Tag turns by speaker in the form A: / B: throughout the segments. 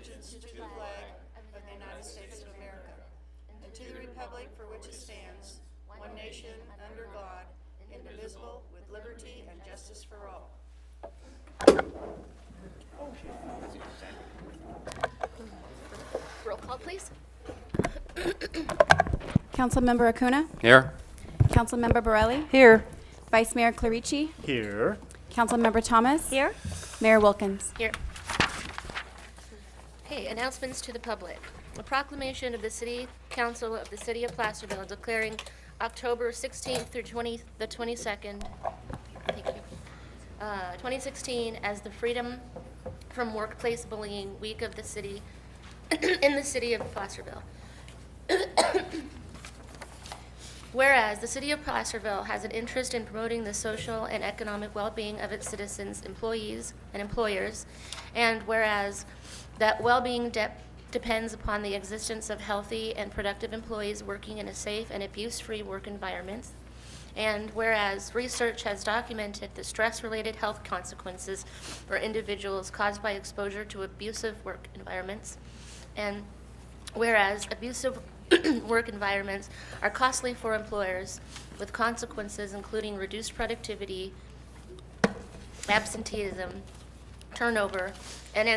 A: allegiance to the flag of the United States of America and to the republic for which it stands, one nation, under God, indivisible, with liberty and justice for all.
B: Roll call, please.
C: Councilmember Acuna?
D: Here.
C: Councilmember Borelli?
A: Here.
C: Vice Mayor Clarici?
D: Here.
C: Councilmember Thomas?
B: Here.
C: Mayor Wilkins?
B: Here. Okay, announcements to the public. A proclamation of the City Council of the City of Placerville declaring October 16th through the 22nd, thank you, 2016 as the Freedom from Workplace Bullying Week of the City in the City of Placerville. Whereas the City of Placerville has an interest in promoting the social and economic well-being of its citizens, employees, and employers, and whereas that well-being depends upon the existence of healthy and productive employees working in a safe and abuse-free work environment, and whereas research has documented the stress-related health consequences for individuals caused by exposure to abusive work environments, and whereas abusive work environments are costly for employers with consequences including reduced productivity, absenteeism, turnover, and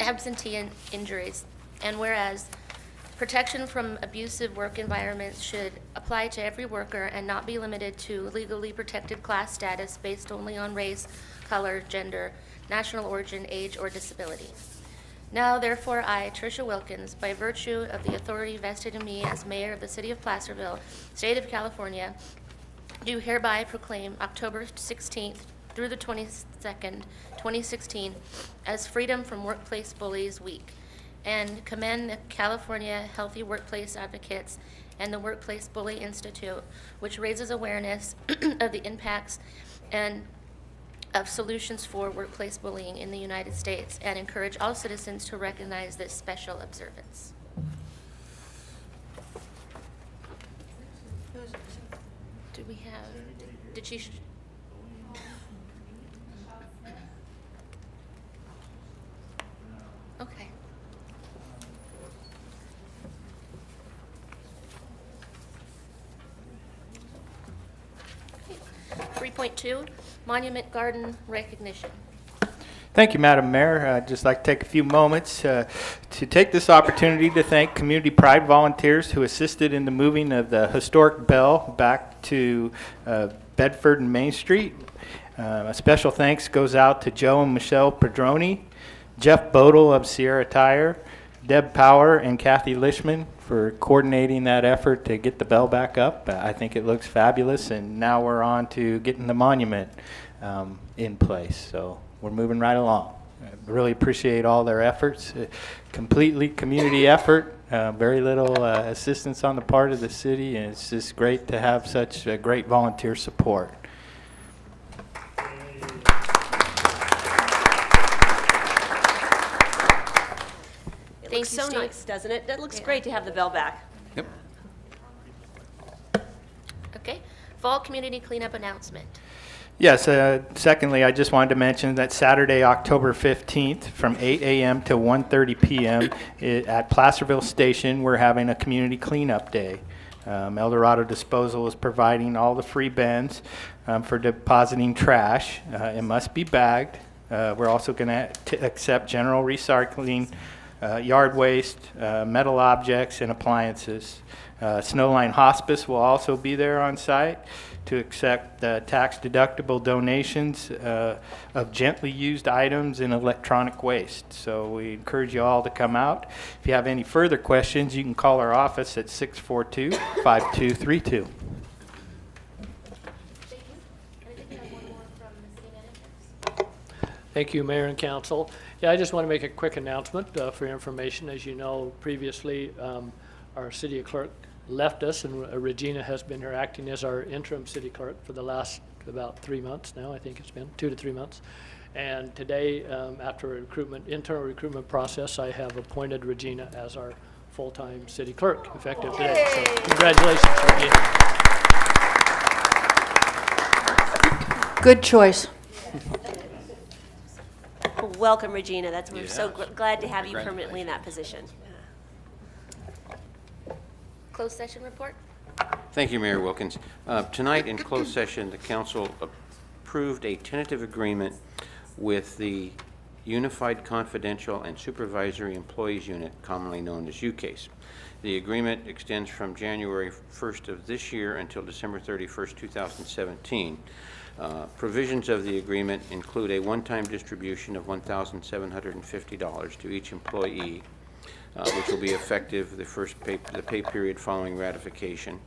B: absentee injuries. And whereas protection from abusive work environments should apply to every worker and not be limited to legally protected class status based only on race, color, gender, national origin, age, or disability. Now, therefore, I, Tricia Wilkins, by virtue of the authority vested in me as mayor of the City of Placerville, State of California, do hereby proclaim October 16th through the 22nd, 2016, as Freedom from Workplace Bullies Week, and commend the California Healthy Workplace Advocates and the Workplace Bully Institute, which raises awareness of the impacts and of solutions for workplace bullying in the United States, and encourage all citizens to recognize this special observance. Do we have, did she? Okay. 3.2, Monument Garden Recognition.
E: Thank you, Madam Mayor. I'd just like to take a few moments to take this opportunity to thank Community Pride volunteers who assisted in the moving of the historic bell back to Bedford and Main Street. A special thanks goes out to Joe and Michelle Padroni, Jeff Bodel of Sierra Tire, Deb Power, and Kathy Lishman for coordinating that effort to get the bell back up. I think it looks fabulous, and now we're on to getting the monument in place. So we're moving right along. I really appreciate all their efforts. Completely community effort, very little assistance on the part of the city, and it's just great to have such great volunteer support.
F: It looks so
B: Steve.
F: nice, doesn't it? That looks
B: Yeah.
F: great to have the bell back.
D: Yep.
B: Okay. Fall Community Cleanup Announcement.
E: Yes, secondly, I just wanted to mention that Saturday, October 15th, from 8 a.m. to 1:30 p.m. At Placerville Station, we're having a community cleanup day. El Dorado Disposal is providing all the free bins for depositing trash. It must be bagged. We're also going to accept general recycling, yard waste, metal objects, and appliances. Snowline Hospice will also be there on site to accept tax-deductible donations of gently used items and electronic waste. So we encourage you all to come out. If you have any further questions, you can call our office at 642-5232.
G: Thank you, Mayor and Council. Yeah, I just want to make a quick announcement for your information. As you know, previously our city clerk left us, and Regina has been here acting as our interim city clerk for the last about 3 months now. I think it's been 2 to 3 months. And today, after a internal recruitment process, I have appointed Regina as our full-time city clerk effective today. So congratulations, Regina.
A: Good choice.
F: Welcome, Regina. We're so
D: Yes.
F: glad to have you permanently in that position.
B: Closed session report?
D: Thank you, Mayor Wilkins. Tonight, in closed session, the council approved a tentative agreement with the Unified Confidential and Supervisory Employees Unit, commonly known as UCASE. The agreement extends from January 1st of this year until December 31st, 2017. Provisions of the agreement include a one-time distribution of $1,750 to each employee, which will be effective the pay period following ratification,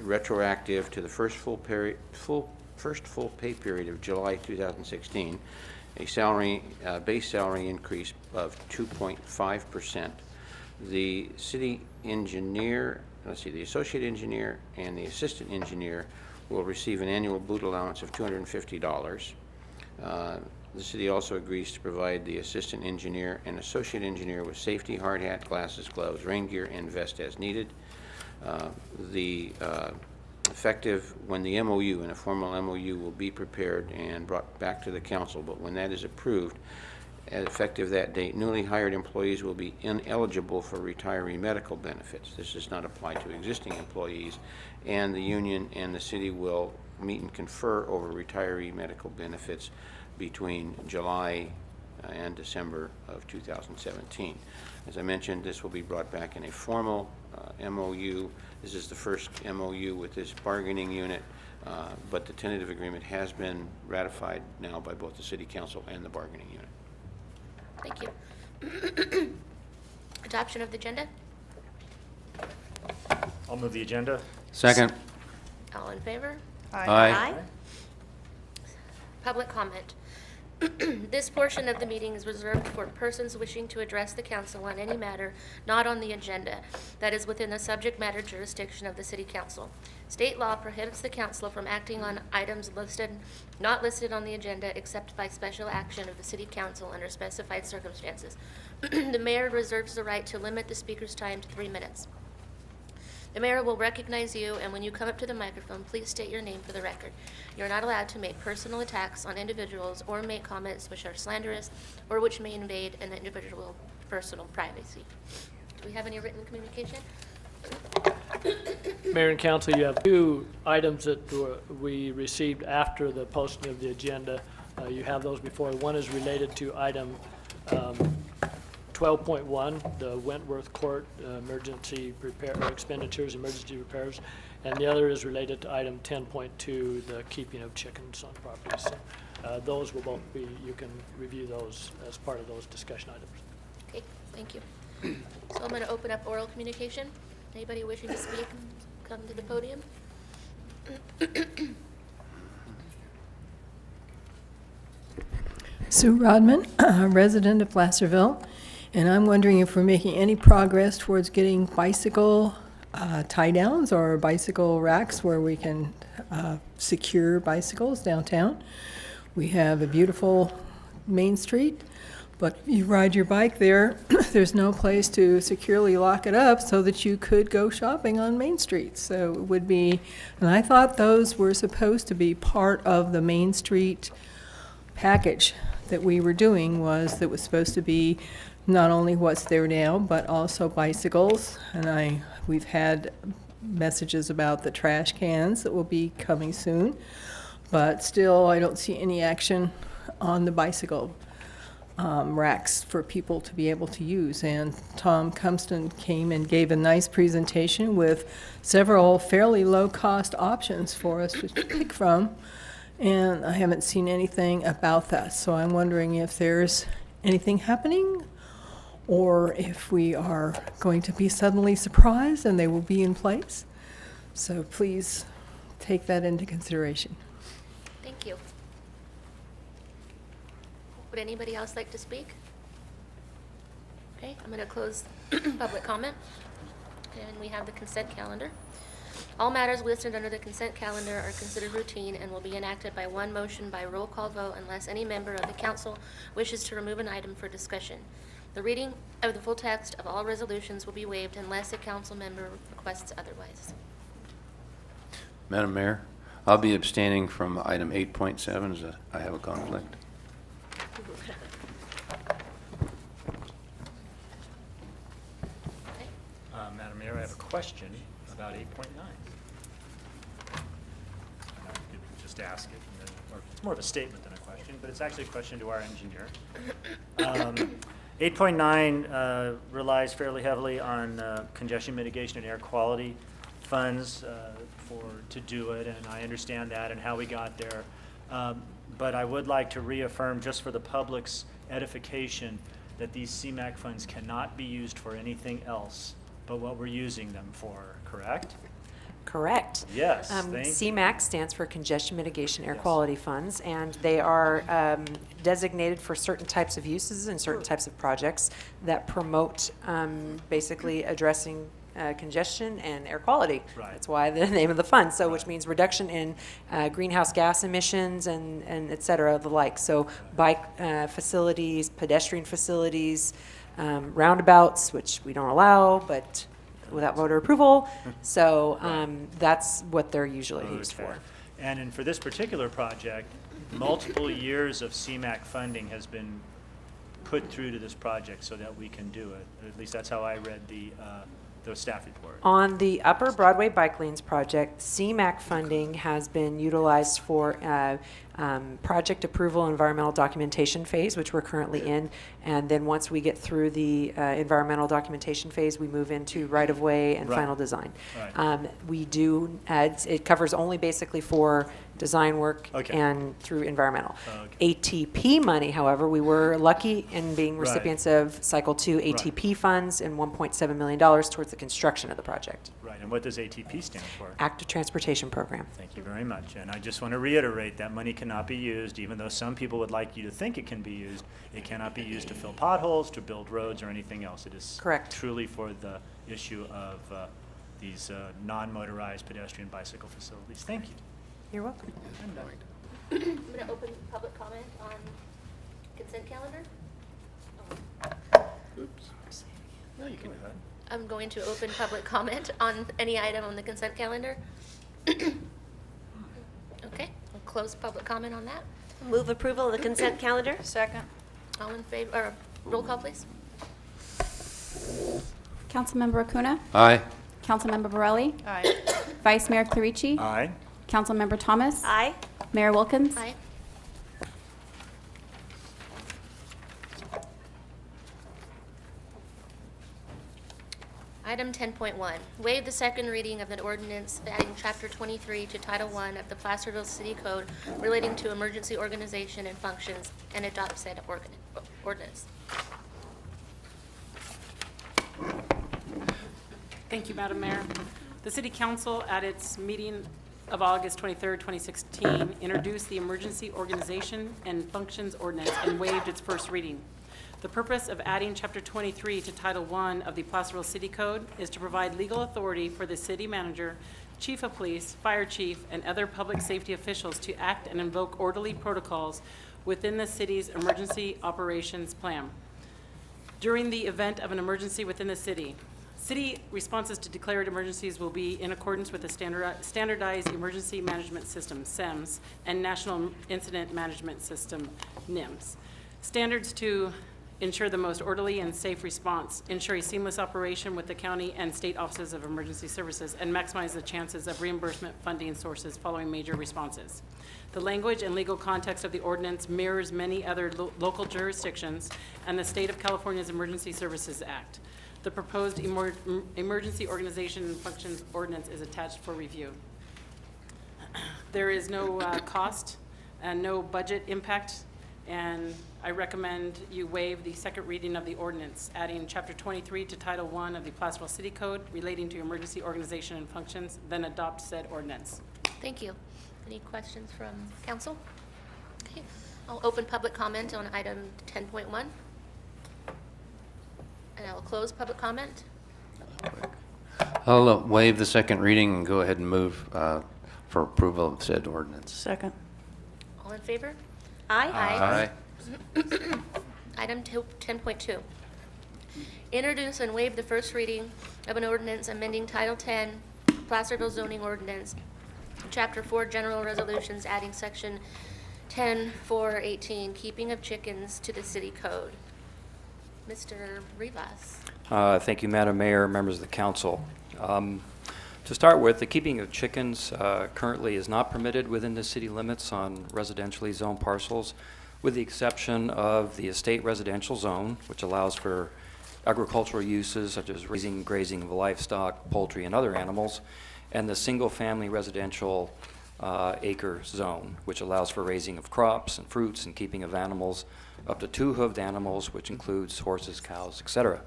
D: retroactive to the first full pay period of July 2016, a base salary increase of 2.5%. The city engineer, the associate engineer and the assistant engineer will receive an annual boot allowance of $250. The city also agrees to provide the assistant engineer and associate engineer with safety, hard hat, glasses, gloves, rain gear, and vest as needed. Effective when the MOU, and a formal MOU will be prepared and brought back to the council, but when that is approved, effective that date, newly hired employees will be ineligible for retiree medical benefits. This does not apply to existing employees, and the union and the city will meet and confer over retiree medical benefits between July and December of 2017. As I mentioned, this will be brought back in a formal MOU. This is the first MOU with this bargaining unit, but the tentative agreement has been ratified now by both the city council and the bargaining unit.
B: Thank you. Adoption of the agenda?
H: I'll move the agenda.
D: Second.
B: All in favor?
D: Aye.
B: Public comment. This portion of the meeting is reserved for persons wishing to address the council on any matter not on the agenda that is within the subject matter jurisdiction of the city council. State law prohibits the council from acting on items not listed on the agenda except by special action of the city council under specified circumstances. The mayor reserves the right to limit the speaker's time to 3 minutes. The mayor will recognize you, and when you come up to the microphone, please state your name for the record. You are not allowed to make personal attacks on individuals or make comments which are slanderous or which may invade an individual's personal privacy. Do we have any written communication?
G: Mayor and council, you have two items that we received after the posting of the agenda. You have those before. One is related to item 12.1, the Wentworth Court emergency expenditures, emergency repairs, and the other is related to item 10.2, the keeping of chickens on property. So those will both be, you can review those as part of those discussion items.
B: Okay, thank you. So I'm going to open up oral communication. Anybody wishing to speak, come to the podium.
I: Sue Rodman, resident of Placerville, and I'm wondering if we're making any progress towards getting bicycle tie-downs or bicycle racks where we can secure bicycles downtown. We have a beautiful Main Street, but if you ride your bike there, there's no place to securely lock it up so that you could go shopping on Main Street. So it would be, and I thought those were supposed to be part of the Main Street package that we were doing, that was supposed to be not only what's there now, but also bicycles. And we've had messages about the trash cans that will be coming soon, but still I don't see any action on the bicycle racks for people to be able to use. And Tom Cumston came and gave a nice presentation with several fairly low-cost options for us to pick from, and I haven't seen anything about that. So I'm wondering if there's anything happening or if we are going to be suddenly surprised and they will be in place. So please take that into consideration.
B: Thank you. Would anybody else like to speak? Okay, I'm going to close public comment. And we have the consent calendar. All matters listed under the consent calendar are considered routine and will be enacted by one motion by roll call vote unless any member of the council wishes to remove an item for discussion. The reading of the full text of all resolutions will be waived unless a council member requests otherwise.
J: Madam Mayor, I'll be abstaining from item 8.7 as I have a conflict.
H: question about 8.9. I could just ask it, and then, or it's more of a statement than a question, but it's actually a question to our engineer. 8.9 relies fairly heavily on congestion mitigation and air quality funds to do it, and I understand that and how we got there. But I would like to reaffirm, just for the public's edification, that these CMAQ funds cannot be used for anything else but what we're using them for, correct?
K: Correct.
H: Yes, thank you.
K: CMAQ stands for Congestion Mitigation Air
H: Yes.
K: Quality Funds, and they are designated for certain types of uses and certain types of projects that promote basically addressing congestion and air quality.
H: Right.
K: That's why the name of the fund. So, which
H: Right.
K: means reduction in greenhouse gas emissions and et cetera, the like. So, bike facilities, pedestrian facilities, roundabouts, which we don't allow, but without voter approval. So that's what they're usually used
H: Okay.
K: for.
H: And for this particular project, multiple years of CMAQ funding has been put through to this project so that we can do it. At least that's how I read the staff report.
K: On the Upper Broadway Bike Lanes project, CMAQ funding has been utilized for project approval and environmental documentation phase, which we're currently in. And then once we get through the environmental documentation phase, we move into right-of-way and
H: Right.
K: final design.
H: Right.
K: We do, it covers only basically for design work
H: Okay.
K: and through environmental.
H: Okay.
K: ATP money, however, we were lucky in being
H: Right.
K: recipients of Cycle 2 ATP funds and $1.7 million towards the construction of the project.
H: Right, and what does ATP stand for?
K: Active Transportation Program.
H: Thank you very much. And I just want to reiterate that money cannot be used, even though some people would like you to think it can be used, it cannot be used to fill potholes, to build roads, or anything else. It is
K: Correct.
H: truly for the issue of these non-motorized pedestrian bicycle facilities. Thank you.
K: You're welcome.
H: I'm done.
B: I'm going to open public comment on consent calendar.
H: No, you can do that.
B: I'm going to open public comment on any item on the consent calendar. Okay, I'll close public comment on that.
F: Move approval of the consent calendar?
A: Second.
B: All in favor, or roll call, please.
C: Councilmember Acuna?
J: Aye.
C: Councilmember Borelli?
A: Aye.
C: Vice Mayor Clarici?
H: Aye.
C: Councilmember Thomas?
F: Aye.
C: Mayor Wilkins?
B: Aye. Item 10.1, waive the second reading of an ordinance adding Chapter 23 to Title I of the Placerville City Code relating to emergency organization and functions and adopt said ordinance.
L: Thank you, Madam Mayor. The City Council, at its meeting of August 23, 2016, introduced the Emergency Organization and Functions Ordinance and waived its first reading. The purpose of adding Chapter 23 to Title I of the Placerville City Code is to provide legal authority for the city manager, chief of police, fire chief, and other public safety officials to act and invoke orderly protocols within the city's emergency operations plan. During the event of an emergency within the city, city responses to declared emergencies will be in accordance with the Standardized Emergency Management System, SEMS, and National Incident Management System, NIMS. Standards to ensure the most orderly and safe response, ensure a seamless operation with the county and state offices of emergency services, and maximize the chances of reimbursement funding sources following major responses. The language and legal context of the ordinance mirrors many other local jurisdictions and the State of California's Emergency Services Act. The proposed Emergency Organization and Functions Ordinance is attached for review. There is no cost and no budget impact, and I recommend you waive the second reading of the ordinance, adding Chapter 23 to Title I of the Placerville City Code relating to emergency organization and functions, then adopt said ordinance.
B: Thank you. Any questions from council? Okay, I'll open public comment on item 10.1. And I will close public comment.
J: I'll waive the second reading and go ahead and move for approval of said ordinance.
A: Second.
B: All in favor?
J: Aye.
B: Item 10.2. Introduce and waive the first reading of an ordinance amending Title 10, Placerville zoning ordinance, Chapter 4, general resolutions, adding Section 10.4.18, keeping of chickens to the city code. Mr. Rivas.
M: Thank you, Madam Mayor, members of the council. To start with, the keeping of chickens currently is not permitted within the city limits on residentially zoned parcels, with the exception of the estate residential zone, which allows for agricultural uses such as raising, grazing of livestock, poultry, and other animals, and the single-family residential acre zone, which allows for raising of crops and fruits and keeping of animals up to 2 hoofed animals, which includes horses, cows, etc.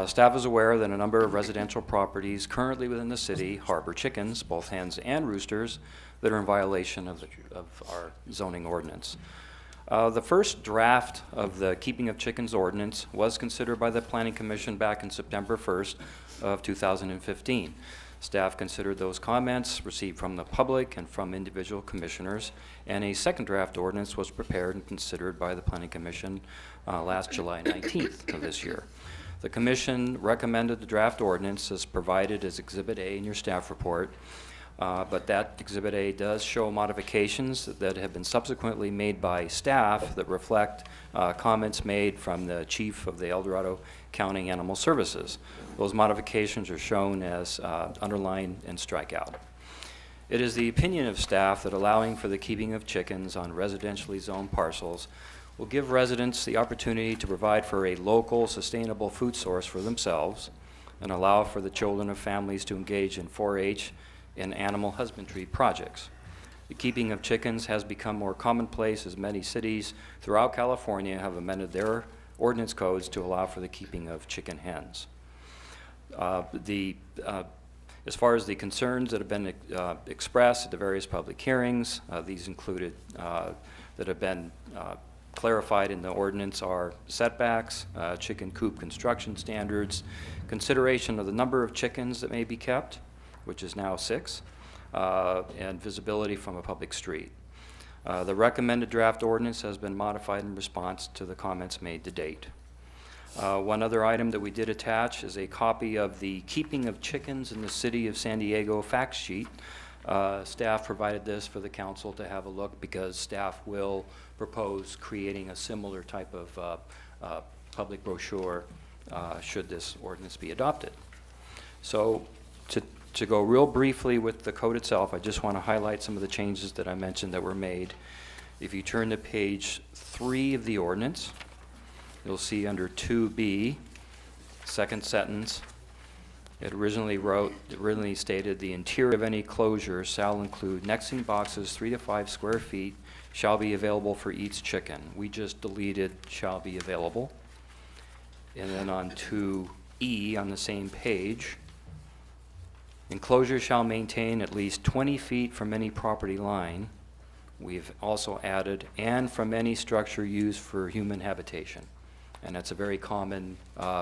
M: Staff is aware that a number of residential properties currently within the city harbor chickens, both hens and roosters, that are in violation of our zoning ordinance. The first draft of the Keeping of Chickens ordinance was considered by the Planning Commission back in September 1st of 2015. Staff considered those comments received from the public and from individual commissioners, and a second draft ordinance was prepared and considered by the Planning Commission last July 19th of this year. The Commission recommended the draft ordinance as provided as Exhibit A in your staff report, but that Exhibit A does show modifications that have been subsequently made by staff that reflect comments made from the Chief of the El Dorado County Animal Services. Those modifications are shown as underlined and strikeout. It is the opinion of staff that allowing for the keeping of chickens on residentially zoned parcels will give residents the opportunity to provide for a local, sustainable food source for themselves and allow for the children of families to engage in 4-H and animal husbandry projects. The keeping of chickens has become more commonplace as many cities throughout California have amended their ordinance codes to allow for the keeping of chicken hens. As far as the concerns that have been expressed at the various public hearings, these included that have been clarified in the ordinance are setbacks, chicken coop construction standards, consideration of the number of chickens that may be kept, which is now 6, and visibility from a public street. The recommended draft ordinance has been modified in response to the comments made to date. One other item that we did attach is a copy of the Keeping of Chickens in the City of San Diego fact sheet. Staff provided this for the council to have a look because staff will propose creating a similar type of public brochure should this ordinance be adopted. So to go real briefly with the code itself, I just want to highlight some of the changes that I mentioned that were made. If you turn to page 3 of the ordinance, you'll see under 2B, second sentence, it originally stated the interior of any closure shall include nexting boxes 3 to 5 square feet shall be available for each chicken. We just deleted shall be available. And then on 2E on the same page, enclosure shall maintain at least 20 feet from any property line. We've also added and from any structure used for human habitation. And that's a very common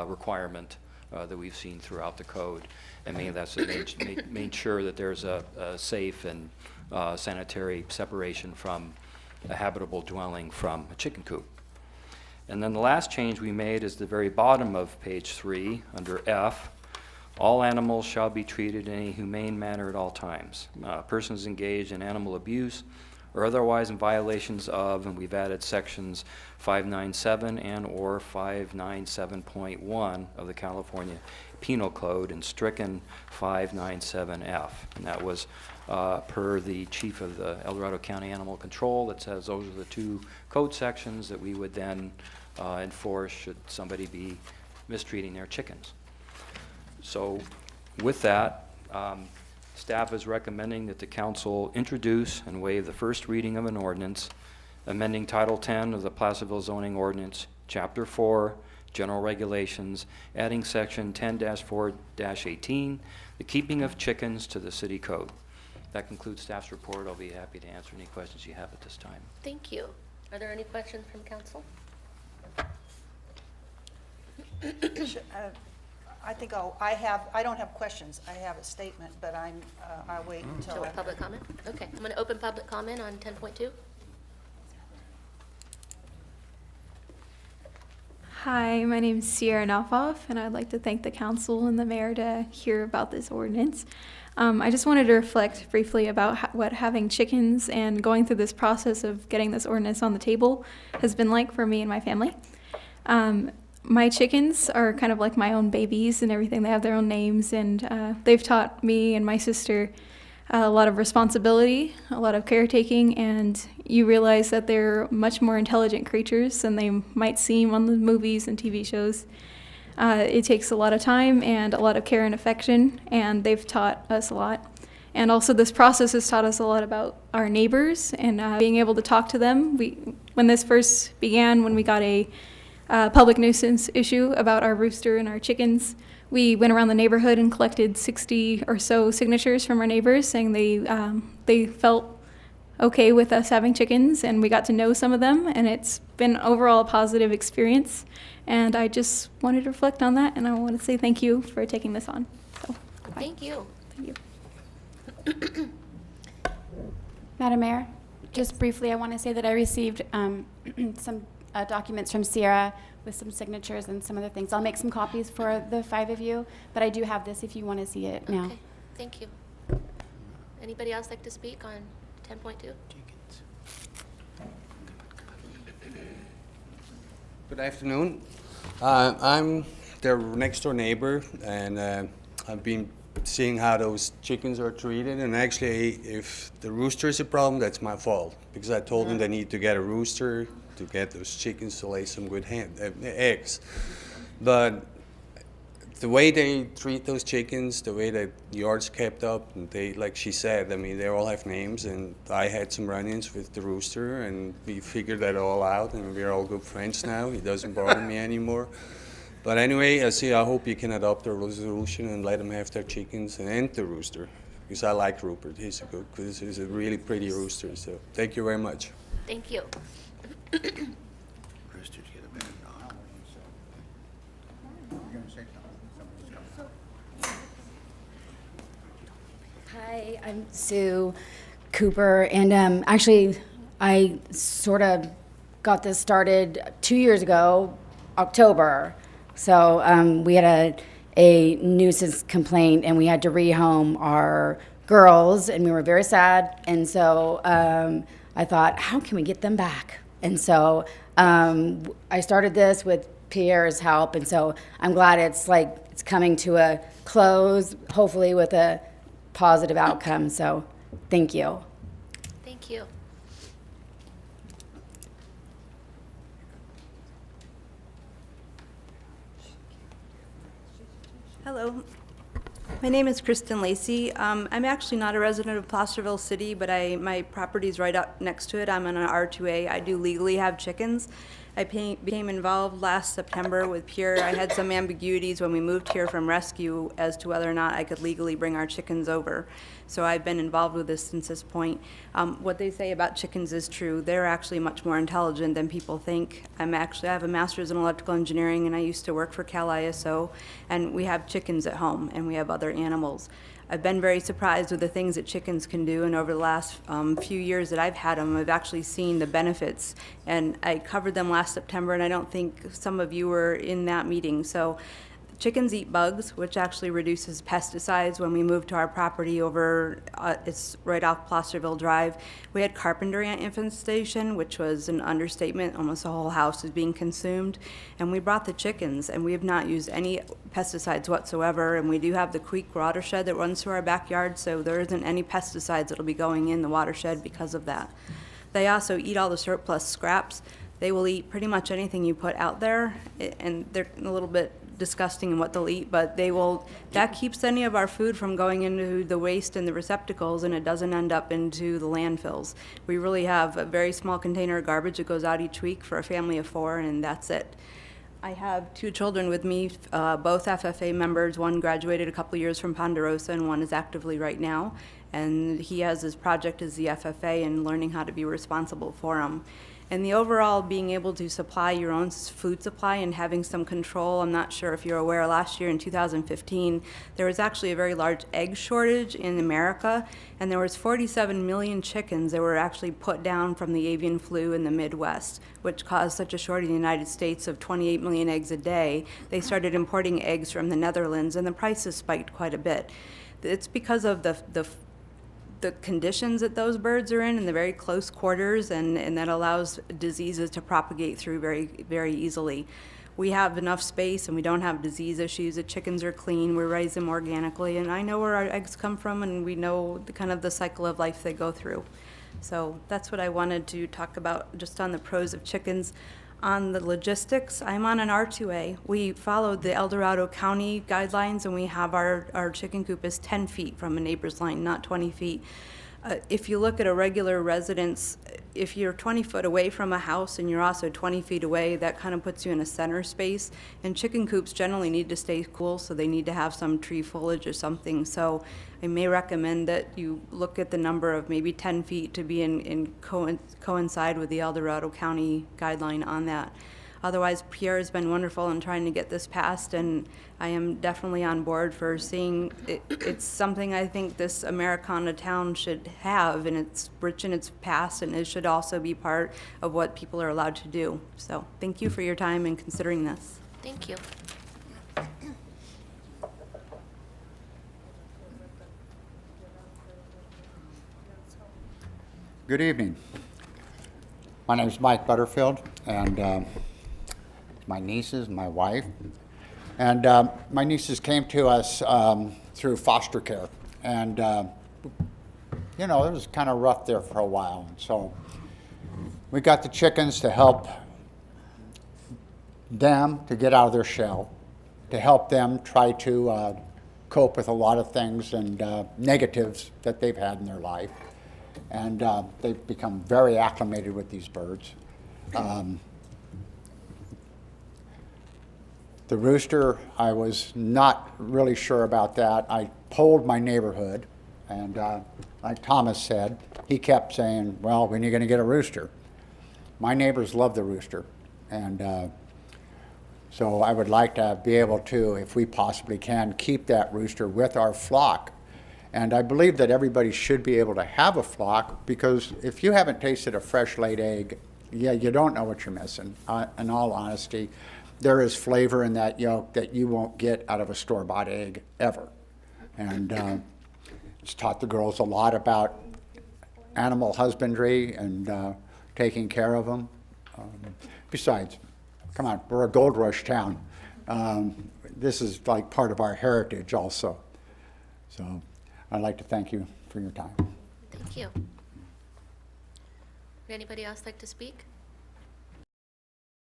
M: requirement that we've seen throughout the code. And that's made sure that there's a safe and sanitary separation from a habitable dwelling from a chicken coop. And then the last change we made is the very bottom of page 3 under F. All animals shall be treated in a humane manner at all times. Persons engaged in animal abuse or otherwise in violations of, and we've added sections 597 and or 597.1 of the California Penal Code and stricken 597F. And that was per the chief of the El Dorado County Animal Control that says those are the 2 code sections that we would then enforce should somebody be mistreating their chickens. So with that, staff is recommending that the council introduce and waive the first reading of an ordinance amending Title 10 of the Placerville Zoning Ordinance, Chapter 4, General Regulations, adding Section 10-4-18, the keeping of chickens to the city code. That concludes staff's report. I'll be happy to answer any questions you have at this time.
B: Thank you. Are there any questions from council?
A: I don't have questions. I have a statement, but I'll wait until
B: Till public comment? Okay, I'm going to open public comment on 10.2.
N: Hi, my name is Sierra Nafoff, and I'd like to thank the council and the mayor to hear about this ordinance. I just wanted to reflect briefly about what having chickens and going through this process of getting this ordinance on the table has been like for me and my family. my chickens are kind of like my own babies and everything. They have their own names, and they've taught me and my sister a lot of responsibility, a lot of caretaking, and you realize that they're much more intelligent creatures than they might seem on the movies and TV shows. It takes a lot of time and a lot of care and affection, and they've taught us a lot. And also this process has taught us a lot about our neighbors and being able to talk to them. When this first began, when we got a public nuisance issue about our rooster and our chickens, we went around the neighborhood and collected 60 or so signatures from our neighbors saying they felt okay with us having chickens, and we got to know some of them, and it's been overall a positive experience. And I just wanted to reflect on that, and I want to say thank you for taking this on. So, bye.
B: Thank you.
N: Thank you.
C: Madam Mayor, just briefly, I want to say that I received some documents from Sierra with some signatures and some other things. I'll make some copies for the 5 of you, but I do have this if you want to see it now.
B: Okay, thank you. Anybody else like to speak on 10.2?
O: Good afternoon. I'm their next door neighbor, and I've been seeing how those chickens are treated, and actually if the rooster is a problem, that's my fault, because I told them they need to get a rooster to get those chickens to lay some good eggs. But the way they treat those chickens, the way that the yard's kept up, and they, like she said, I mean, they all have names, and I had some run-ins with the rooster, and we figured that all out, and we're all good friends now. He doesn't bother me anymore. But anyway, I hope you can adopt a resolution and let them have their chickens and the rooster, because I like Rupert. He's a really pretty rooster. So thank you very much.
B: Thank you.
D: Roosters get a bad knock.
P: Hi, I'm Sue Cooper, and actually I sort of got this started 2 years ago, October. So we had a nuisance complaint, and we had to rehome our girls, and we were very sad. And so I thought, how can we get them back? And so I started this with Pierre's help, and so I'm glad it's coming to a close, hopefully with a positive outcome. So thank you.
B: Thank you.
Q: Hello, my name is Kristen Lacey. I'm actually not a resident of Placerville City, but my property's right up next to it. I'm on an R2A. I do legally have chickens. I became involved last September with Pierre. I had some ambiguities when we moved here from rescue as to whether or not I could legally bring our chickens over. So I've been involved with this since this point. What they say about chickens is true. They're actually much more intelligent than people think. I have a master's in electrical engineering, and I used to work for Cal ISO, and we have chickens at home, and we have other animals. I've been very surprised with the things that chickens can do, and over the last few years that I've had them, I've actually seen the benefits. And I covered them last September, and I don't think some of you were in that meeting. So chickens eat bugs, which actually reduces pesticides. When we moved to our property over, it's right off Placerville Drive, we had carpenter ant infestation, which was an understatement. Almost the whole house is being consumed. And we brought the chickens, and we have not used any pesticides whatsoever. And we do have the creek watershed that runs through our backyard, so there isn't any pesticides that will be going in the watershed because of that. They also eat all the surplus scraps. They will eat pretty much anything you put out there, and they're a little bit disgusting in what they'll eat, but that keeps any of our food from going into the waste and the receptacles, and it doesn't end up into the landfills. We really have a very small container of garbage that goes out each week for a family of 4, and that's it. I have 2 children with me, both FFA members. One graduated a couple years from Ponderosa, and one is actively right now, and he has his project as the FFA and learning how to be responsible for them. And the overall being able to supply your own food supply and having some control, I'm not sure if you're aware, last year in 2015, there was actually a very large egg shortage in America, and there was 47 million chickens that were actually put down from the avian flu in the Midwest, which caused such a shortage in the United States of 28 million eggs a day. They started importing eggs from the Netherlands, and the prices spiked quite a bit. It's because of the conditions that those birds are in the very close quarters, and that allows diseases to propagate through very, very easily. we have enough space and we don't have disease issues. The chickens are clean, we raise them organically, and I know where our eggs come from, and we know the kind of the cycle of life they go through. So that's what I wanted to talk about, just on the pros of chickens. On the logistics, I'm on an R2A. We followed the El Dorado County guidelines, and we have our chicken coop is 10 feet from a neighbor's line, not 20 feet. If you look at a regular residence, if you're 20 foot away from a house and you're also 20 feet away, that kind of puts you in a center space. And chicken coops generally need to stay cool, so they need to have some tree foliage or something. So I may recommend that you look at the number of maybe 10 feet to be coincide with the El Dorado County guideline on that. Otherwise, Pierre has been wonderful in trying to get this passed, and I am definitely on board for seeing it. It's something I think this Americana town should have, and it's rich in its past, and it should also be part of what people are allowed to do. So thank you for your time in considering this.
B: Thank you.
R: Good evening. My name is Mike Butterfield, and my nieces, my wife, and my nieces came to us through foster care, and you know, it was kind of rough there for a while. So we got the chickens to help them to get out of their shell, to help them try to cope with a lot of things and negatives that they've had in their life. And they've become very acclimated with these birds. The rooster, I was not really sure about that. I polled my neighborhood, and like Thomas said, he kept saying, well, when are you going to get a rooster? My neighbors love the rooster, and so I would like to be able to, if we possibly can, keep that rooster with our flock. And I believe that everybody should be able to have a flock, because if you haven't tasted a fresh laid egg, yeah, you don't know what you're missing, in all honesty. There is flavor in that yolk that you won't get out of a store-bought egg, ever. And it's taught the girls a lot about animal husbandry and taking care of them. Besides, come on, we're a gold rush town. This is like part of our heritage also. So I'd like to thank you for your time.
B: Thank you. Would anybody else like to speak?